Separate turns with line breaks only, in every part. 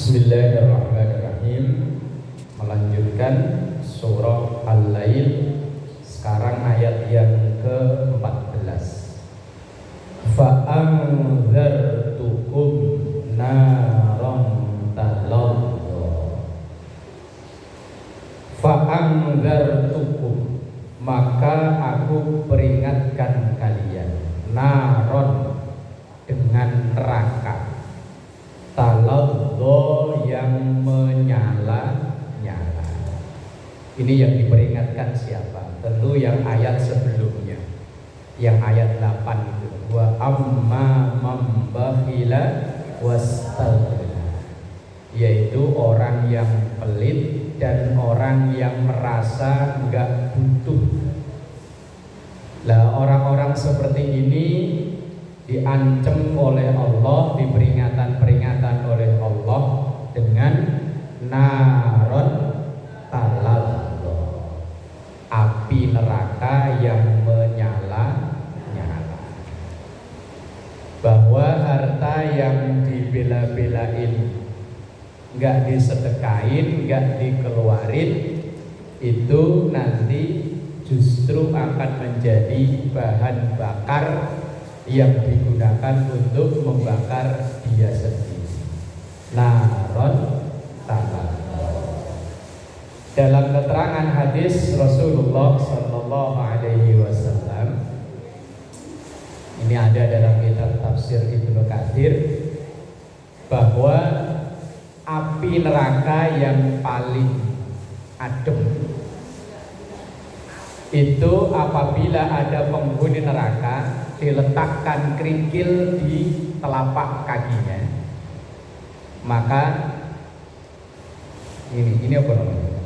Bismillahirrahmanirrahim. Melanjutkan surah Al-Lail. Sekarang ayat yang ke-14. Fa'anzartukum naron talazza. Fa'anzartukum, maka aku peringatkan kalian, naron, dengan neraka, talazza, yang menyala-nyala. Ini yang diperingatkan siapa? Tentu yang ayat sebelumnya, yang ayat 8 itu. Wa amma man bakhila wastaghna, yaitu orang yang pelit dan orang yang merasa enggak butuh. Lah orang-orang seperti ini diancam oleh Allah, diperingatkan oleh Allah dengan naron talazza, api neraka yang menyala-nyala. Bahwa harta yang dibela-belain, nggak disedekain, nggak dikeluarin, itu nanti justru akan menjadi bahan bakar yang digunakan untuk membakar dia sendiri. Naron talazza. Dalam keterangan hadis Rasulullah Sallallahu Alaihi Wasallam, ini ada dalam kitab tafsir Ibnu Katsir, bahwa api neraka yang paling adem itu apabila ada penghuni neraka diletakkan kerikil di telapak kakinya, maka ini apa namanya?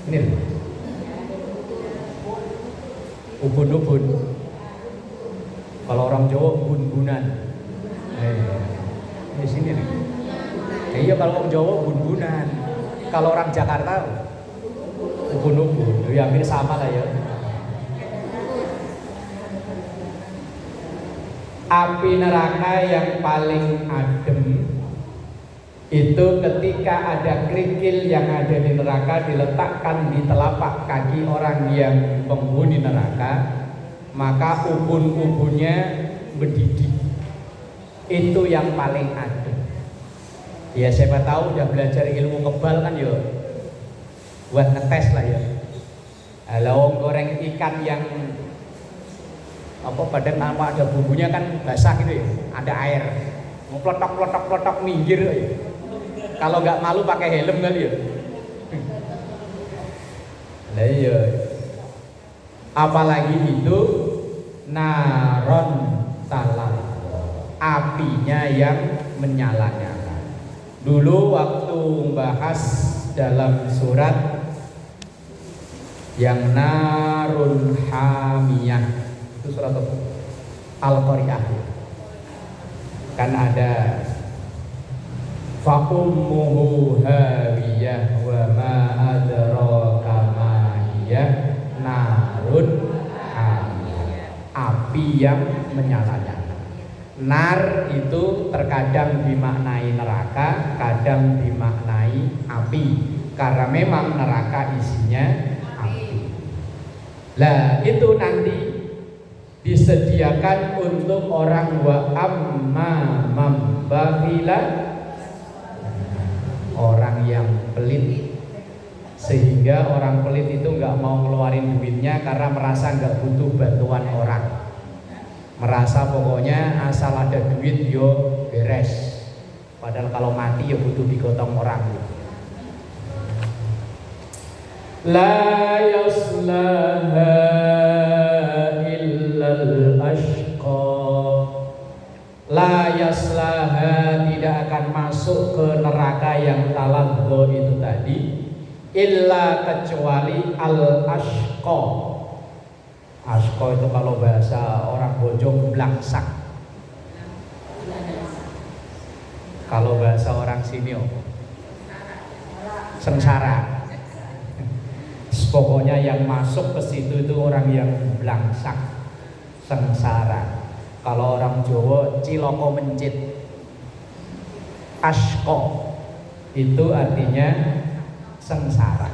Ini ubun-ubun. Kalau orang Jawa bun-bunan. Di sini nih. Iya, kalau orang Jawa bun-bunan. Kalau orang Jakarta ubun-ubun. Ya hampir sama lah ya. Api neraka yang paling adem itu ketika ada kerikil yang ada di neraka diletakkan di telapak kaki orang yang penghuni neraka, maka ubun-ubunnya mendidih. Itu yang paling adem. Ya siapa tahu udah belajar ilmu kebal kan ya, buat ngetes lah ya. Kalau goreng ikan yang apa badan nama ada bumbunya kan basah gitu ya, ada air, mau plotok minggir ya. Kalau nggak malu pakai helm kali ya. Nah iya. Apalagi itu naron talazza, apinya yang menyala-nyala. Dulu waktu membahas dalam surat yang narun hamiyah, itu surat Al-Qari'ah, kan ada fa ummuhu hawiyah wa ma adraka ma hiya narun hamiyah, api yang menyala-nyala. Nar itu terkadang dimaknai neraka, kadang dimaknai api, karena memang neraka isinya api. Lah itu nanti disediakan untuk orang wa amma man bakhila, orang yang pelit, sehingga orang pelit itu nggak mau ngeluarin duitnya karena merasa nggak butuh bantuan orang, merasa pokoknya asal ada duit yo beres, padahal kalau mati yo butuh digotong orang. La yaslaha illal ashqa, la yaslaha, tidak akan masuk ke neraka yang talazza itu tadi, illa, kecuali al ashqa. Ashqa itu kalau bahasa orang Bojong blangsak, kalau bahasa orang sini sengsara. Pokoknya yang masuk ke situ itu orang yang blangsak, sengsara. Kalau orang Jawa ciloko mencit, ashqa. Itu artinya sengsara.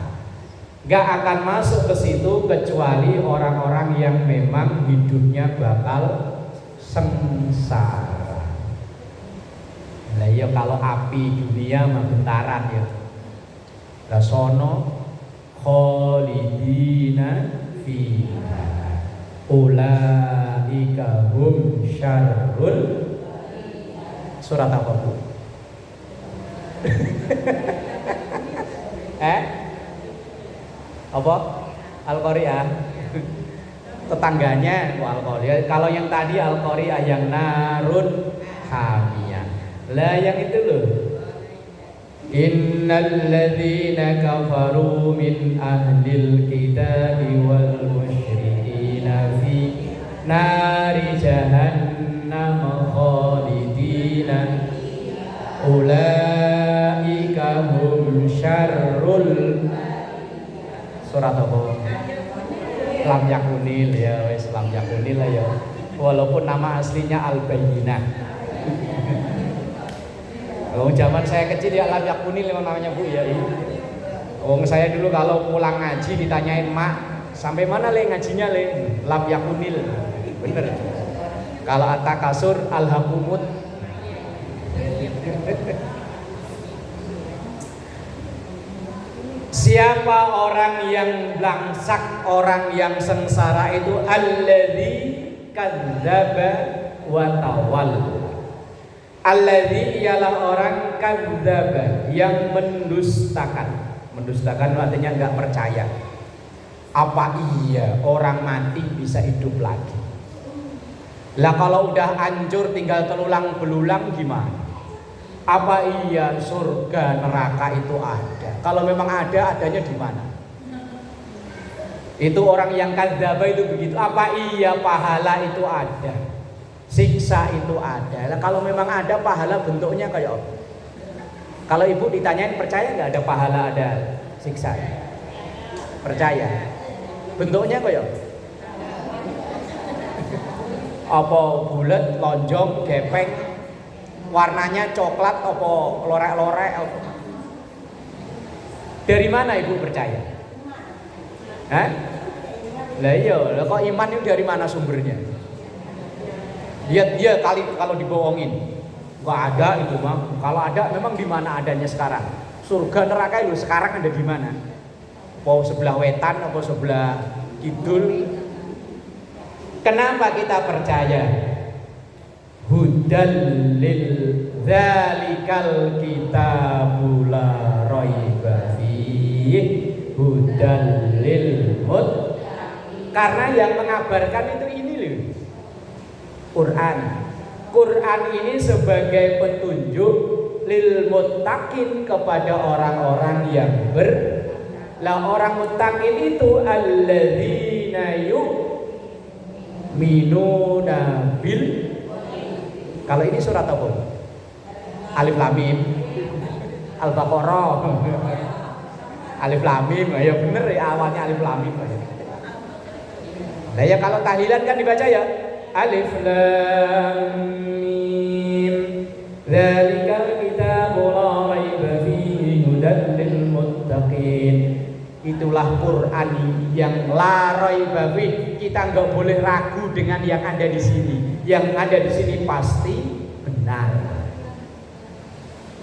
Gak akan masuk ke situ kecuali orang-orang yang memang hidupnya bakal sengsara. Lah ya kalau api dunia mah bentaran ya. Lah sono khalidina fiha ulaika hum syarrul. Surat apa Bu? Apa? Al-Qari'ah. Tetangganya Al-Qari'ah. Kalau yang tadi Al-Qari'ah yang narun hamiyah. Lah yang itu loh. Innal ladzina kafaru min ahlil kitabi wal musyrikina fi nari jahannam khalidina ulaika hum syarrul. Surat apa? Lam yakunil ya, wis lam yakunil lah ya. Walaupun nama aslinya Al-Bayyinah. Kalau zaman saya kecil ya lam yakunil memang namanya Bu ya. Saya dulu kalau pulang ngaji ditanyain mak, sampai mana le ngajinya le? Lam yakunil. Bener. Kalau at-takasur al-hakumut. Siapa orang yang blangsak, orang yang sengsara itu alladzi kadzdzaba wa tawalla. Alladzi ialah orang kadzdzaba yang mendustakan. Mendustakan artinya enggak percaya. Apa iya orang mati bisa hidup lagi? Lah kalau udah hancur tinggal telulang belulang gimana? Apa iya surga neraka itu ada? Kalau memang ada, adanya di mana? Itu orang yang kadzdzaba itu begitu. Apa iya pahala itu ada? Siksa itu ada. Nah, kalau memang ada pahala bentuknya kayak apa? Kalau ibu ditanyain percaya nggak ada pahala ada siksa? Percaya. Bentuknya kayak apa? Apa bulat, lonjong, gepeng? Warnanya coklat apa lorek-lorek apa? Dari mana ibu percaya? Hah? Lah iya, lah kok iman itu dari mana sumbernya? Lihat dia kali kalau dibohongin. Enggak ada itu mah. Kalau ada memang di mana adanya sekarang? Surga neraka itu sekarang ada di mana? Apa sebelah wetan apa sebelah kidul? Kenapa kita percaya? Hudal lil zalikal kitabul la raiba fihi hudal lil muttaqin. Karena yang mengabarkan itu ini loh. Quran. Quran ini sebagai petunjuk lil muttaqin kepada orang-orang yang lah orang muttaqin itu alladzina yu'minuna bil. Kalau ini surat apa? Alif Lam Mim. Al-Baqarah. Alif Lam Mim, ya bener ya awalnya Alif Lam Mim. Nah ya kalau tahlilan kan dibaca ya Alif Lam Mim. Dzalikal kitabu la raiba fihi hudan lil muttaqin. Itulah Quran yang la raiba fihi. Kita enggak boleh ragu dengan yang ada di sini. Yang ada di sini pasti benar.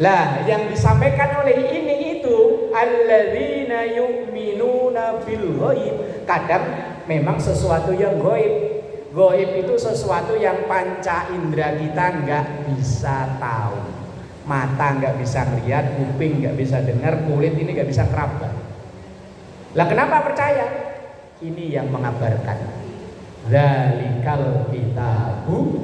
Lah, yang disampaikan oleh ini itu alladzina yu'minuna bil ghaib. Kadang memang sesuatu yang gaib. Gaib itu sesuatu yang panca indera kita nggak bisa tahu. Mata nggak bisa ngeliat, kuping nggak bisa dengar, kulit ini nggak bisa keraba. Lah kenapa percaya? Ini yang mengabarkan. Dzalikal kitabu,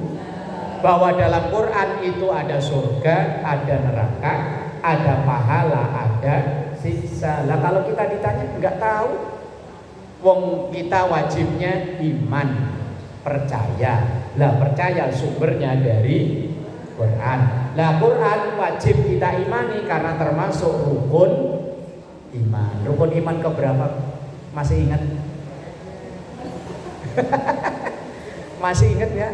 bahwa dalam Quran itu ada surga, ada neraka, ada pahala, ada siksa. Lah kalau kita ditanya nggak tahu, wong kita wajibnya iman, percaya. Lah percaya sumbernya dari Quran. Lah Quran wajib kita imani karena termasuk rukun iman. Rukun iman keberapa? Masih ingat? Masih ingat ya?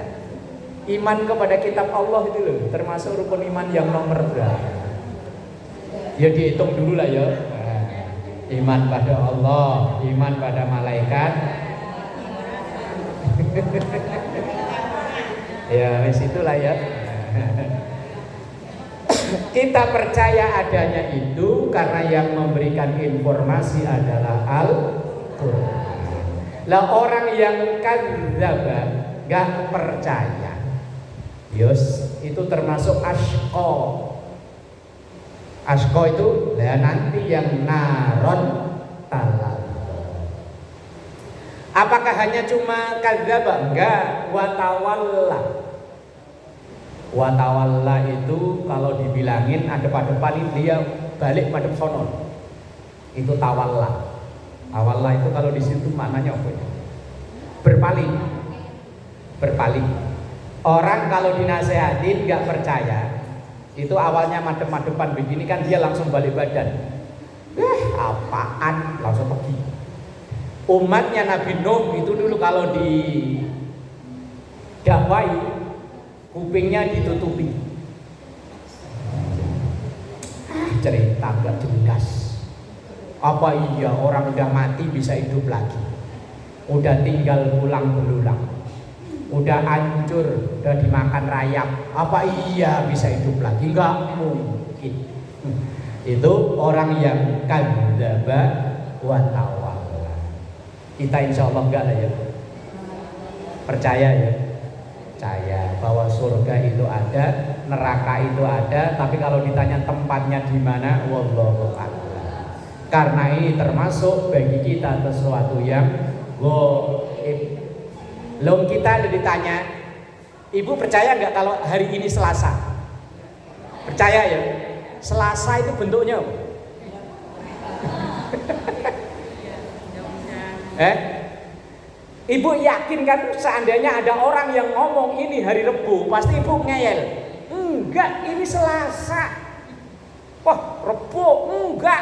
Iman kepada kitab Allah itu loh, termasuk rukun iman yang nomor berapa? Ya dihitung dulu lah ya. Iman pada Allah, iman pada malaikat. Ya wis itulah ya. Kita percaya adanya itu karena yang memberikan informasi adalah Al-Quran. Lah orang yang kadzdzaba, gak percaya, yus itu termasuk asyqa. Asyqa itu lah nanti yang naron talal. Apakah hanya cuma kadzdzaba? Enggak, watawalla. Watawalla itu kalau dibilangin ada pada paling dia balik madhep sono. Itu tawalla. Tawalla itu kalau di situ maknanya apa ya? Berpaling. Berpaling. Orang kalau dinasehatin nggak percaya, itu awalnya madep-madepan begini kan dia langsung balik badan. Apaan? Langsung pergi. Umatnya Nabi Nuh itu dulu kalau di dakwai kupingnya ditutupi. Cerita gak jelas. Apa iya orang udah mati bisa hidup lagi? Udah tinggal pulang belulang, udah hancur, udah dimakan rayap. Apa iya bisa hidup lagi? Enggak mungkin. Itu orang yang kadzdzaba wa tawalla. Kita insya Allah enggak lah ya. Percaya ya. Percaya bahwa surga itu ada, neraka itu ada, tapi kalau ditanya tempatnya di mana, wallahu a'lam. Karena ini termasuk bagi kita sesuatu yang gaib. Lalu kita ada ditanya, ibu percaya nggak kalau hari ini Selasa? Percaya ya? Selasa itu bentuknya apa? Ibu yakin kan seandainya ada orang yang ngomong ini hari Rebu, pasti ibu ngeyel. Enggak, ini Selasa. Wah, Rebu, enggak.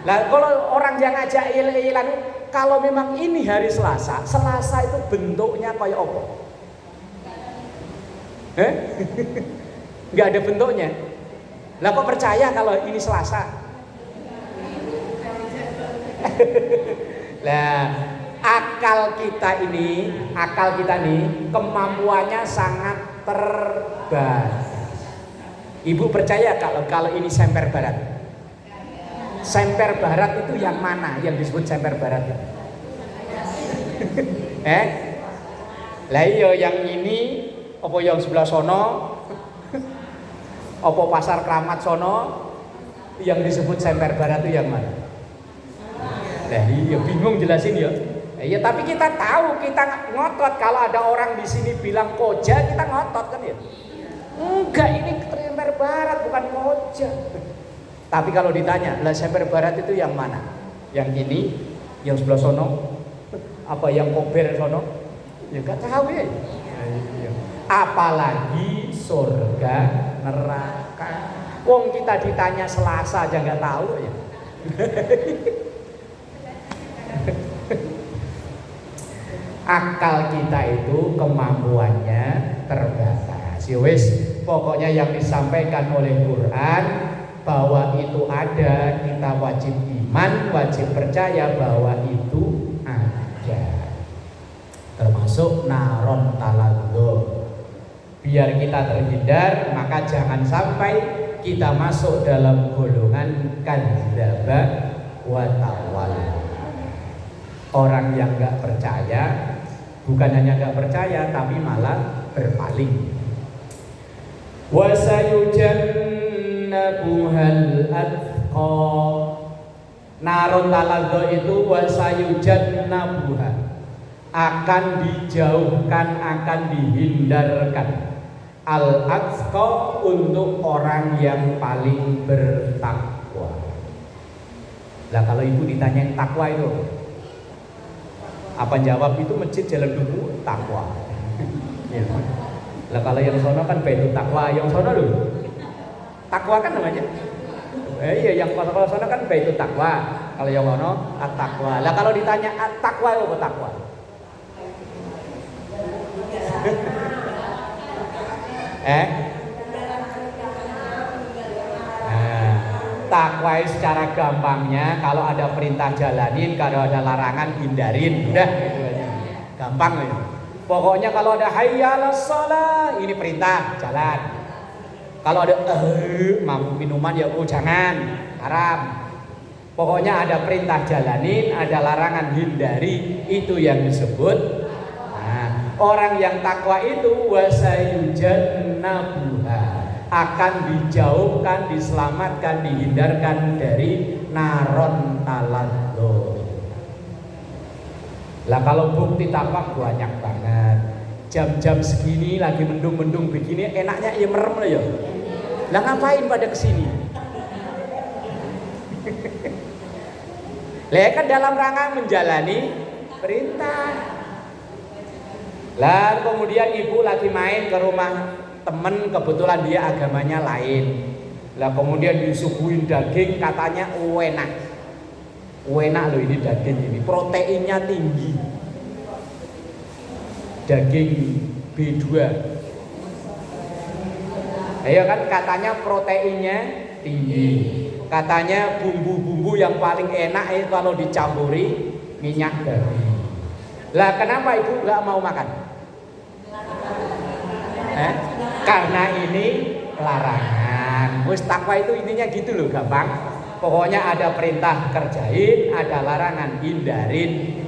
Lah kalau orang yang ngajak yel-yelan, kalau memang ini hari Selasa, Selasa itu bentuknya kayak apa? Enggak ada bentuknya. Lah kok percaya kalau ini Selasa? Lah akal kita nih kemampuannya sangat terbatas. Ibu percaya kalau ini semper barat? Semper barat itu yang mana yang disebut semper barat? Lah iya yang ini apa yang sebelah sono? Apa pasar Kramat sono? Yang disebut semper barat itu yang mana? Lah iya bingung jelasin ya. Ya tapi kita tahu, kita ngotot kalau ada orang di sini bilang koja, kita ngotot kan ya. Enggak, ini semper barat bukan koja. Tapi kalau ditanya, lah semper barat itu yang mana? Yang ini, yang sebelah sono, apa yang kober sono? Ya enggak tahu ya. Apalagi surga, neraka. Wong kita ditanya Selasa aja enggak tahu ya. Akal kita itu kemampuannya terbatas. Wis, pokoknya yang disampaikan oleh Quran bahwa itu ada, kita wajib iman, wajib percaya bahwa itu ada. Termasuk naron taladzo. Biar kita terhindar, maka jangan sampai kita masuk dalam golongan kadzdzaba wa tawalla. Orang yang enggak percaya, bukan hanya enggak percaya tapi malah berpaling. Wa sayujannabuhal atqa. Narun taladzo itu wa sayujannabuha, akan dijauhkan, akan dihindarkan. Al-atqa untuk orang yang paling bertakwa. Lah kalau ibu ditanyain takwa itu apa jawab? Itu masjid jalan dulu takwa. Ya. Lah kalau yang sono kan Baitul Takwa, yang sono loh. Takwa kan namanya. Iya, yang kalau sono kan Baitul Takwa. Kalau yang sono at-takwa. Lah kalau ditanya at-takwa apa takwa? Takwa secara gampangnya kalau ada perintah jalanin, kalau ada larangan hindarin. Udah gitu aja. Gampang ya. Pokoknya kalau ada hayya 'alas shalah, ini perintah, jalan. Kalau ada minuman ya jangan, haram. Pokoknya ada perintah jalanin, ada larangan hindari, itu yang disebut. Nah, orang yang takwa itu wasayujannabuha, akan dijauhkan, diselamatkan, dihindarkan dari naron taladzo. Lah kalau bukti takwa banyak banget. Jam-jam segini lagi mendung-mendung begini enaknya ya merem lah ya. Lah ngapain pada kesini? Lah kan dalam rangka menjalani perintah. Lah kemudian ibu lagi main ke rumah temen, kebetulan dia agamanya lain. Lah kemudian disuguhin daging, katanya enak. Enak loh ini daging ini, proteinnya tinggi. Daging B2. Ayo kan katanya proteinnya tinggi. Katanya bumbu-bumbu yang paling enak itu kalau dicampuri minyak daging. Lah kenapa ibu nggak mau makan? Karena ini larangan. Wis takwa itu intinya gitu loh, gampang. Pokoknya ada perintah kerjain, ada larangan hindarin.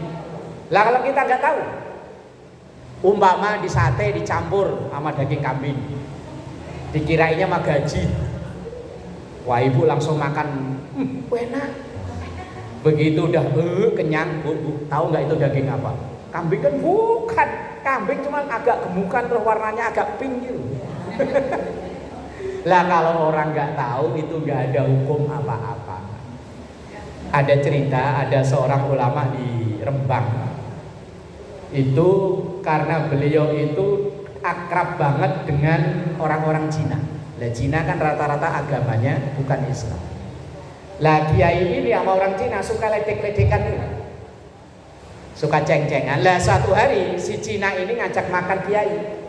Lah kalau kita nggak tahu, umpama di sate dicampur sama daging kambing, dikirainnya mah gaji. Wah ibu langsung makan, enak. Begitu udah kenyang, bu, tahu nggak itu daging apa? Kambing kan bukan, kambing cuma agak gemukan terus warnanya agak pink gitu. Lah kalau orang nggak tahu itu nggak ada hukum apa-apa. Ada cerita, ada seorang ulama di Rembang. Itu karena beliau itu akrab banget dengan orang-orang Cina. Lah Cina kan rata-rata agamanya bukan Islam. Lah kiai ini sama orang Cina suka ledek-ledekan, suka ceng-cengan. Lah suatu hari si Cina ini ngajak makan kiai,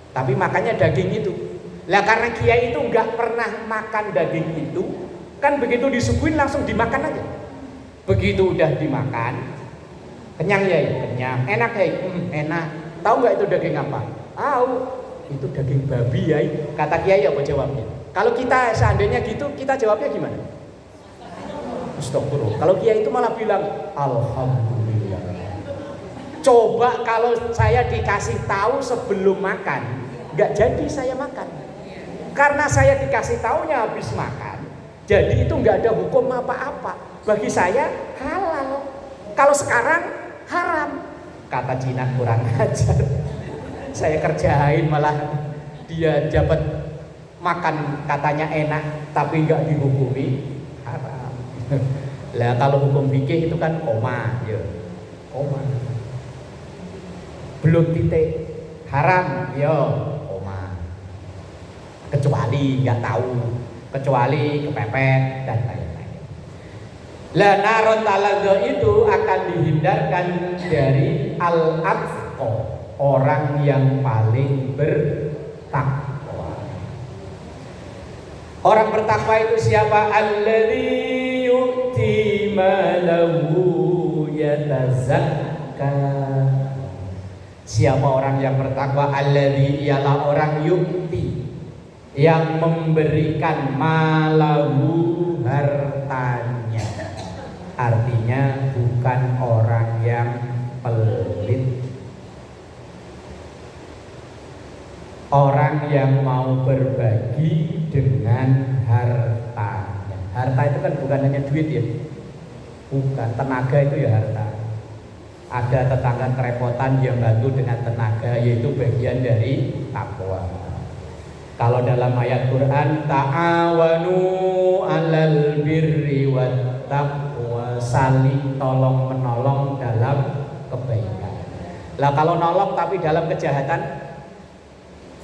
tapi makannya daging itu. Lah karena kiai itu nggak pernah makan daging itu, kan begitu disuguhin langsung dimakan aja. Begitu udah dimakan, kenyang ya, kenyang. Enak ya, enak. Tahu nggak itu daging apa? Tahu, itu daging babi ya. Kata kiai apa jawabnya? Kalau kita seandainya gitu, kita jawabnya gimana? Astagfirullah. Kalau kiai itu malah bilang alhamdulillah. Coba kalau saya dikasih tahu sebelum makan, nggak jadi saya makan. Karena saya dikasih taunya habis makan, jadi itu nggak ada hukum apa-apa. Bagi saya halal. Kalau sekarang haram. Kata Cina kurang ajar. Saya kerjain malah dia dapat makan katanya enak, tapi nggak dihukumi haram. Lah kalau hukum fikih itu kan koma, ya. Koma. Belum titik. Haram, ya. Kecuali nggak tahu, kecuali kepepet dan lain-lain. Lah naron taladzo itu akan dihindarkan dari al-atqa, orang yang paling bertakwa. Orang bertakwa itu siapa? Alladzi yu'ti malahu yatazakka. Siapa orang yang bertakwa? Alladzi, ialah orang yu'ti, yang memberikan malahu, hartanya. Artinya bukan orang yang pelit, orang yang mau berbagi dengan hartanya. Harta itu kan bukan hanya duit ya, bukan. Tenaga itu ya harta. Ada tetangga kerepotan, dia bantu dengan tenaga, yaitu bagian dari takwa. Kalau dalam ayat Quran, ta'awanu 'alal birri wat taqwa, saling tolong menolong dalam kebaikan. Lah kalau nolong tapi dalam kejahatan,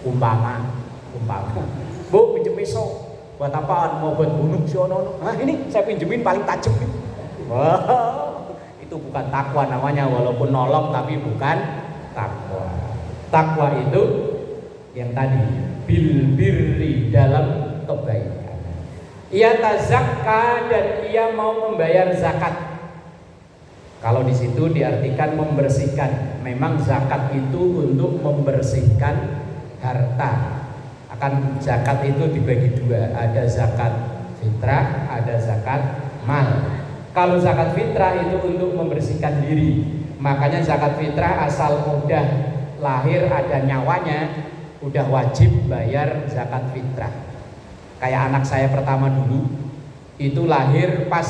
umpama, Bu pinjem pisau, buat apaan? Mau buat bunuh si ono. Ah ini saya pinjemin paling tajam. Wow, itu bukan takwa namanya, walaupun nolong tapi bukan takwa. Takwa itu yang tadi bil birri, dalam kebaikan. Ia tazakka dan ia mau membayar zakat. Kalau di situ diartikan membersihkan. Memang zakat itu untuk membersihkan harta. Akan zakat itu dibagi dua, ada zakat fitrah, ada zakat mal. Kalau zakat fitrah itu untuk membersihkan diri. Makanya zakat fitrah asal udah lahir ada nyawanya, udah wajib bayar zakat fitrah. Kayak anak saya pertama dulu, itu lahir pas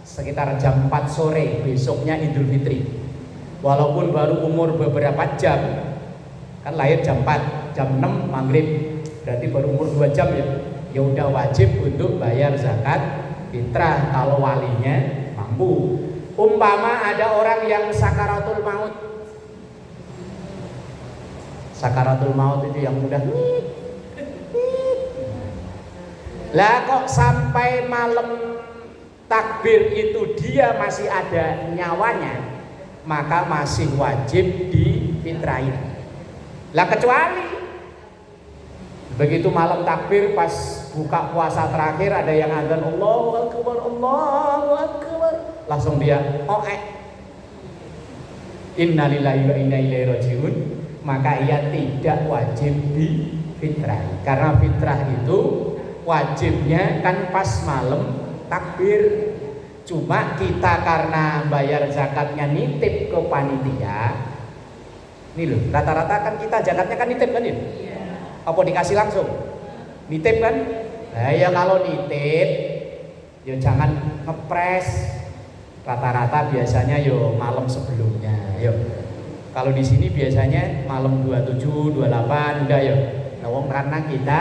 sekitar jam 4 sore, besoknya Idul Fitri. Walaupun baru umur beberapa jam, kan lahir jam 4, jam 6 maghrib, berarti baru umur 2 jam ya. Ya udah wajib untuk bayar zakat fitrah kalau walinya mampu. Umpama ada orang yang sakaratul maut. Sakaratul maut itu yang mudah. Lah kok sampai malam takbir itu dia masih ada nyawanya, maka masih wajib difitrahin. Lah kecuali begitu malam takbir pas buka puasa terakhir ada yang adzan Allahu Akbar, Allahu Akbar, langsung dia innalillahi wa inna ilaihi rajiun, maka ia tidak wajib difitrahi. Karena fitrah itu wajibnya kan pas malam takbir. Cuma kita karena bayar zakatnya nitip ke panitia. Ini loh, rata-rata kan kita zakatnya kan nitip kan ya? Apa dikasih langsung? Nitip kan? Nah ya kalau nitip ya jangan ngepres. Rata-rata biasanya yo malam sebelumnya. Yo. Kalau di sini biasanya malam 27, 28 udah yo. Nah, karena kita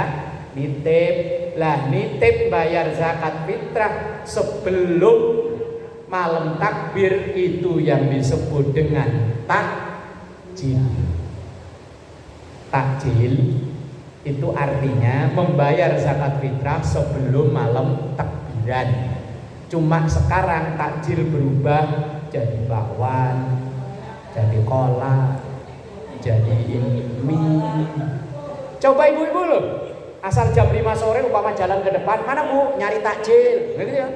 nitip. Lah nitip bayar zakat fitrah sebelum malam takbir itu yang disebut dengan takjil. Takjil itu artinya membayar zakat fitrah sebelum malam takbiran. Cuma sekarang takjil berubah jadi bakwan, jadi kolak, jadi mie. Coba ibu-ibu loh, asal jam 5 sore umpama jalan ke depan, mana bu? Nyari takjil, gitu ya.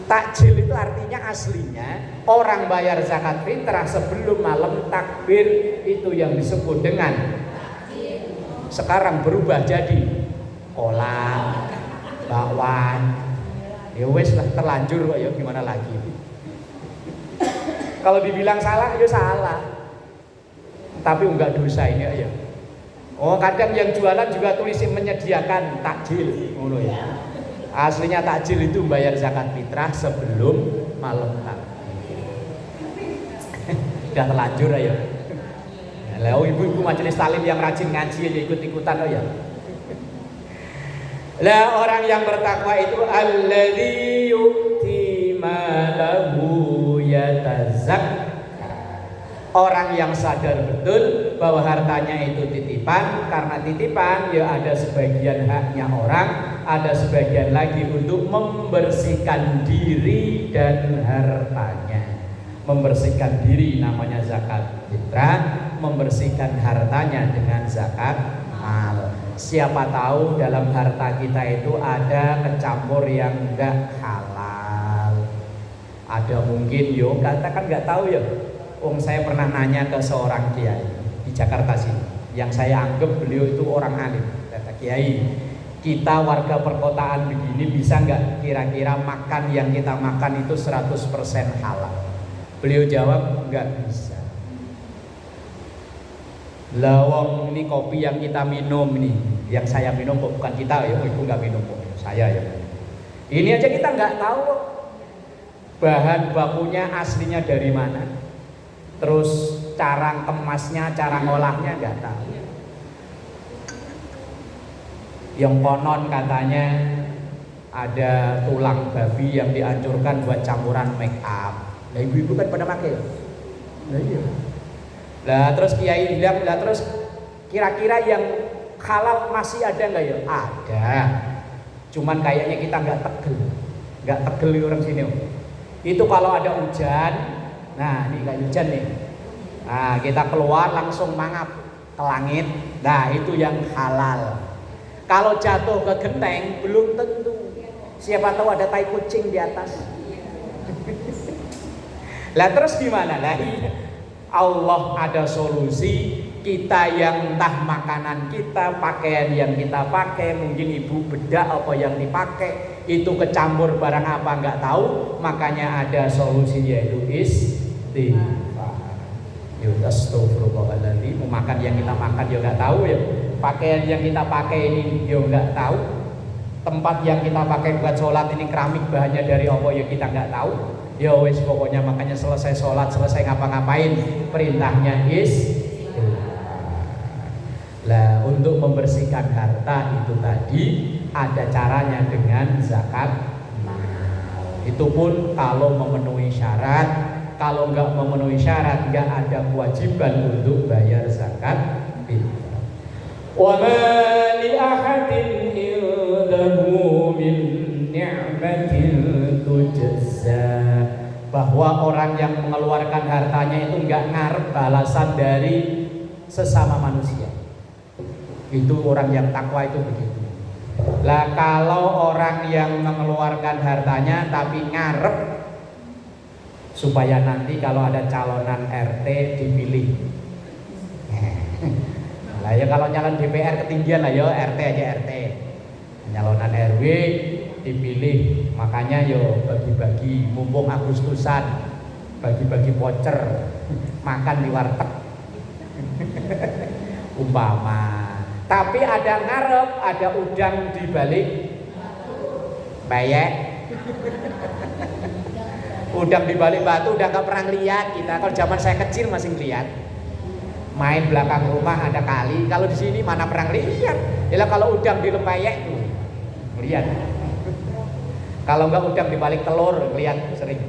Takjil itu artinya aslinya orang bayar zakat fitrah sebelum malam takbir, itu yang disebut dengan takjil. Sekarang berubah jadi kolak, bakwan. Ya wes lah, terlanjur kok ya, gimana lagi. Kalau dibilang salah ya salah, tapi enggak dosa ini ya. Oh kadang yang jualan juga tulisin menyediakan takjil, ya. Aslinya takjil itu bayar zakat fitrah sebelum malam takbir. Udah terlanjur ya. Lah ibu-ibu majelis talim yang rajin ngaji aja ikut-ikutan ya. Lah orang yang bertakwa itu alladzi yu'ti malahu yatazakka. Orang yang sadar betul bahwa hartanya itu titipan, karena titipan ya ada sebagian haknya orang, ada sebagian lagi untuk membersihkan diri dan hartanya. Membersihkan diri namanya zakat fitrah, membersihkan hartanya dengan zakat mal. Siapa tahu dalam harta kita itu ada kecampur yang enggak halal. Ada mungkin yo, katakan enggak tahu ya. Saya pernah nanya ke seorang kiai di Jakarta sini, yang saya anggap beliau itu orang alim. Kata kiai, kita warga perkotaan begini bisa nggak kira-kira makan yang kita makan itu 100% halal? Beliau jawab nggak bisa. Lawang ini kopi yang kita minum ini, yang saya minum kok bukan kita ya, itu nggak minum kok, saya ya. Ini aja kita nggak tahu bahan bakunya aslinya dari mana. Terus cara kemasnya, cara ngolahnya nggak tahu. Yang konon katanya ada tulang babi yang dihancurkan buat campuran make up. Nah ibu-ibu kan pada pakai. Nah iya. Lah terus kiai bilang, lah terus kira-kira yang halal masih ada nggak ya? Ada. Cuman kayaknya kita nggak tegel orang sini. Itu kalau ada hujan. Nah ini kayak hujan nih, nah kita keluar langsung mangap ke langit, nah itu yang halal. Kalau jatuh ke genteng belum tentu. Siapa tahu ada tai kucing di atas. Lah terus gimana? Lah Allah ada solusi. Kita yang entah makanan kita, pakaian yang kita pakai, mungkin ibu bedak apa yang dipakai itu kecampur barang apa nggak tahu, makanya ada solusi yaitu istighfar. Ya astagfirullahaladzim, mau makan yang kita makan ya nggak tahu ya, pakaian yang kita pakai ini ya nggak tahu, tempat yang kita pakai buat sholat ini keramik bahannya dari apa ya kita nggak tahu. Ya wes pokoknya makanya selesai sholat, selesai ngapa-ngapain perintahnya Lah untuk membersihkan harta itu tadi ada caranya dengan zakat mal. Itu pun kalau memenuhi syarat. Kalau enggak memenuhi syarat, enggak ada kewajiban untuk bayar zakat fitrah. Wa ma li ahadin indahu min ni'matin tujza. Bahwa orang yang mengeluarkan hartanya itu enggak ngarep balasan dari sesama manusia. Itu orang yang takwa itu begitu. Lah kalau orang yang mengeluarkan hartanya tapi ngarep supaya nanti kalau ada calonan RT dipilih. Lah ya kalau nyalon DPR ketinggian lah ya RT aja RT. Nyalonan RW dipilih. Makanya yo bagi-bagi mumpung Agustusan, bagi-bagi voucher makan di warteg. Umpama. Tapi ada ngarep, ada udang di balik bayek. Udang di balik batu udah gak pernah lihat kita. Kalau zaman saya kecil masih lihat. Main belakang rumah ada kali. Kalau di sini mana pernah lihat. Yalah kalau udang di lempayek tuh lihat. Kalau enggak udang di balik telur lihat sering.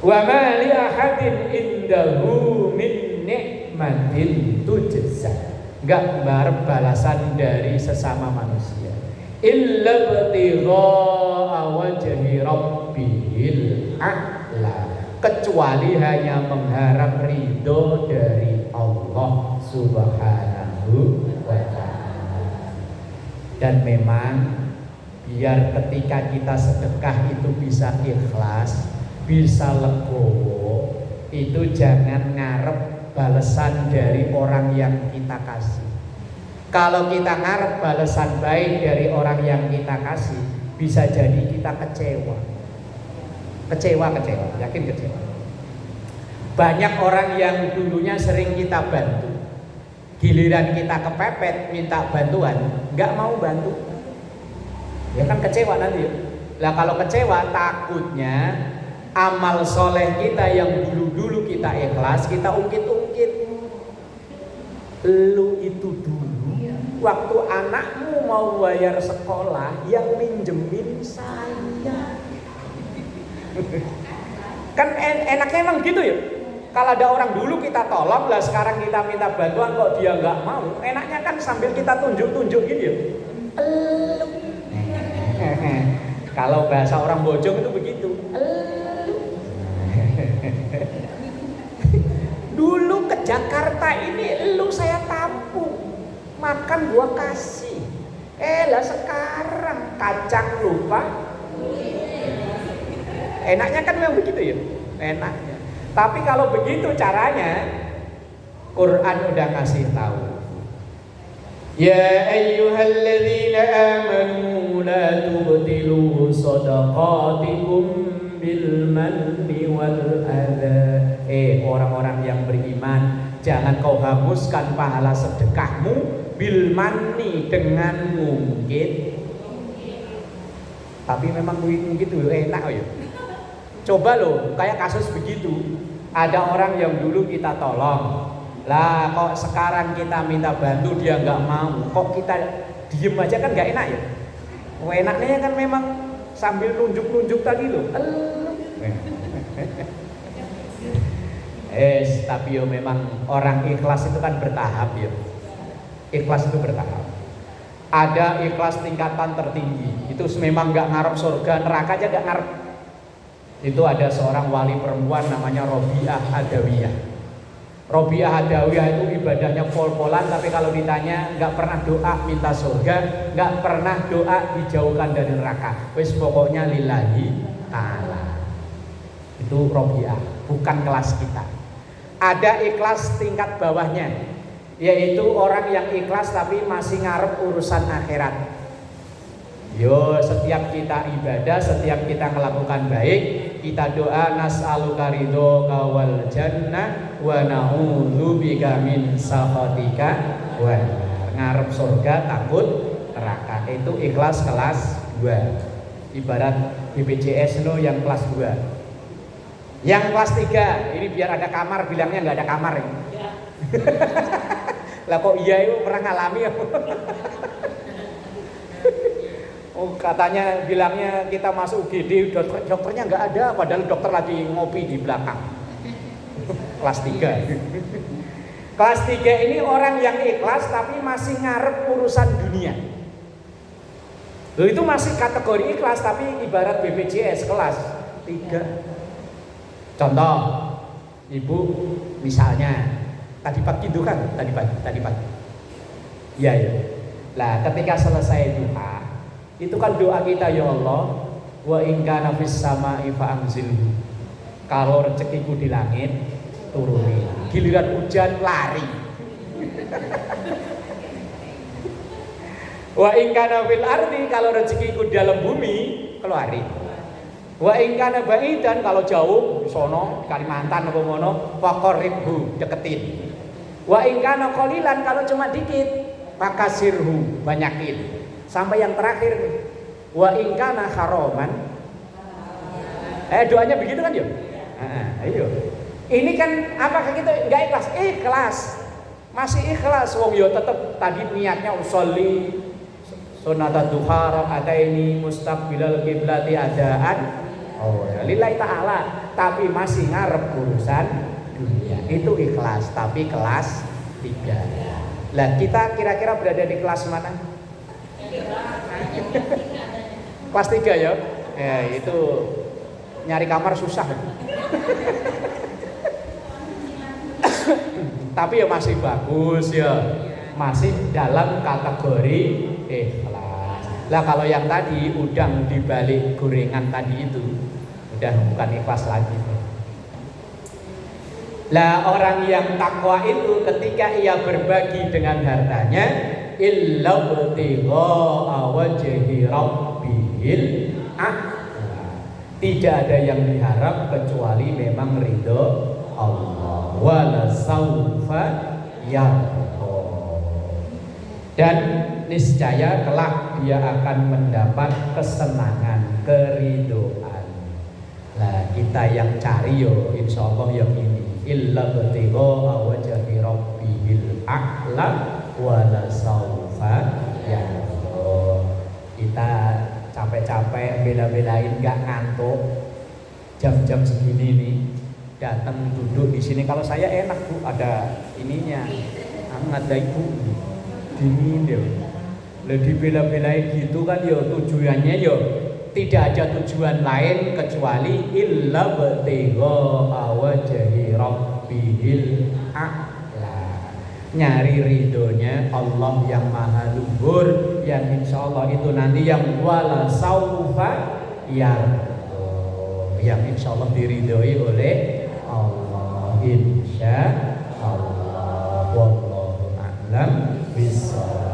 Wa ma li ahadin indahu min ni'matin tujza. Enggak ngarep balasan dari sesama manusia. Illa btigha wajhi rabbihil a'la. Kecuali hanya mengharap ridho dari Allah Subhanahu wa ta'ala. Dan memang biar ketika kita sedekah itu bisa ikhlas, bisa legowo, itu jangan ngarep balasan dari orang yang kita kasih. Kalau kita ngarep balasan baik dari orang yang kita kasih, bisa jadi kita kecewa, yakin kecewa. Banyak orang yang dulunya sering kita bantu, giliran kita kepepet minta bantuan, nggak mau bantu, ya kan kecewa nanti. Lah kalau kecewa takutnya amal soleh kita yang dulu kita ikhlas kita ungkit-ungkit. Lu itu dulu waktu anakmu mau bayar sekolah yang minjemin saya. Kan enaknya emang gitu ya. Kalau ada orang dulu kita tolong, lah sekarang kita minta bantuan kok dia nggak mau. Enaknya kan sambil kita tunjuk-tunjuk gitu ya. Kalau bahasa orang Bojong itu begitu. Dulu ke Jakarta ini lu saya tampung, makan gua kasih. Lah sekarang kacang lupa. Enaknya kan memang begitu ya, enaknya. Tapi kalau begitu caranya, Quran udah ngasih tahu. Ya ayyuhalladzina amanu la tubtilu shadaqatikum bil manni wal adha. Orang-orang yang beriman, jangan kau hanguskan pahala sedekahmu bil manni dengan mungkin. Tapi memang begitu enak ya. Coba loh, kayak kasus begitu. Ada orang yang dulu kita tolong, lah kok sekarang kita minta bantu dia nggak mau. Kok kita diem aja kan nggak enak ya. Enaknya kan memang sambil nunjuk-nunjuk tadi loh. Tapi yo memang orang ikhlas itu kan bertahap ya. Ikhlas itu bertahap. Ada ikhlas tingkatan tertinggi. Itu memang nggak ngarep surga neraka aja nggak ngarep. Itu ada seorang wali perempuan namanya Robiah Adawiyah. Robiah Adawiyah itu ibadahnya pol-polan, tapi kalau ditanya nggak pernah doa minta surga, nggak pernah doa dijauhkan dari neraka. Wis pokoknya lillahi ta'ala. Itu Robiah, bukan kelas kita. Ada ikhlas tingkat bawahnya, yaitu orang yang ikhlas tapi masih ngarep urusan akhirat. Yo, setiap kita ibadah, setiap kita melakukan baik, kita doa nas'aluka ridhoka wal jannah wa na'udzubika min sakhatika wa ngarep surga takut neraka. Itu ikhlas kelas 2. Ibarat BPJS no yang kelas 2. Yang kelas 3 ini biar ada kamar, bilangnya nggak ada kamar ini. Lah kok iya itu pernah ngalami ya? Oh, katanya bilangnya kita masuk UGD, dokternya nggak ada, padahal dokter lagi ngopi di belakang. Kelas 3. Kelas 3 ini orang yang ikhlas tapi masih ngarep urusan dunia. Loh, itu masih kategori ikhlas tapi ibarat BPJS kelas 3. Contoh, ibu misalnya tadi pagi itu kan, tadi pagi. Iya ya. Lah, ketika selesai duha, itu kan doa kita, ya Allah, wa in kana fis sama'i fa'anzilhu. Kalau rezekiku di langit, turunin. Giliran hujan lari. Wa in kana fil ardi, kalau rezekiku di dalam bumi, keluarin. Wa in kana ba'idan, kalau jauh di sono, Kalimantan apa ngono, faqarribhu, deketin. Wa in kana qalilan, kalau cuma dikit, fakasirhu, banyakin. Sampai yang terakhir nih, wa in kana haraman. Doanya begitu kan, yuk? Ayo. Ini kan apakah kita enggak ikhlas? Ikhlas. Masih ikhlas, wong yo tetep tadi niatnya usolli sunnatat duha rakaataini mustaqbilal qiblati adaan. Oh, ya lillahi ta'ala, tapi masih ngarep urusan dunia. Itu ikhlas, tapi kelas 3. Lah kita kira-kira berada di kelas mana? Kelas 3 ya? Ya itu nyari kamar susah. Tapi ya masih bagus ya, masih dalam kategori ikhlas. Lah kalau yang tadi udang dibalik gorengan tadi itu udah bukan ikhlas lagi. Lah orang yang takwa itu ketika ia berbagi dengan hartanya, illa btigha wajhi rabbihil a'la. Tidak ada yang diharap kecuali memang ridho Allah. Wala saufa yarda. Dan niscaya kelak dia akan mendapat kesenangan, keridhaan. Lah kita yang cari yo insyaallah yang ini, illa btigha wajhi rabbihil a'la wala saufa yarda. Kita capek-capek bela-belain nggak ngantuk jam-jam segini nih, datang duduk di sini. Kalau saya enak Bu, ada ininya, ada ibu dingin deh. Lebih bela-belain gitu kan yo, tujuannya yo tidak ada tujuan lain kecuali illa btigha wajhi rabbihil a'la, nyari ridhonya Allah yang maha luhur, yang insya Allah itu nanti yang wala saufa yarda, yang insya Allah diridhoi oleh Allah insya Allah. Wallahu a'lam bishawab.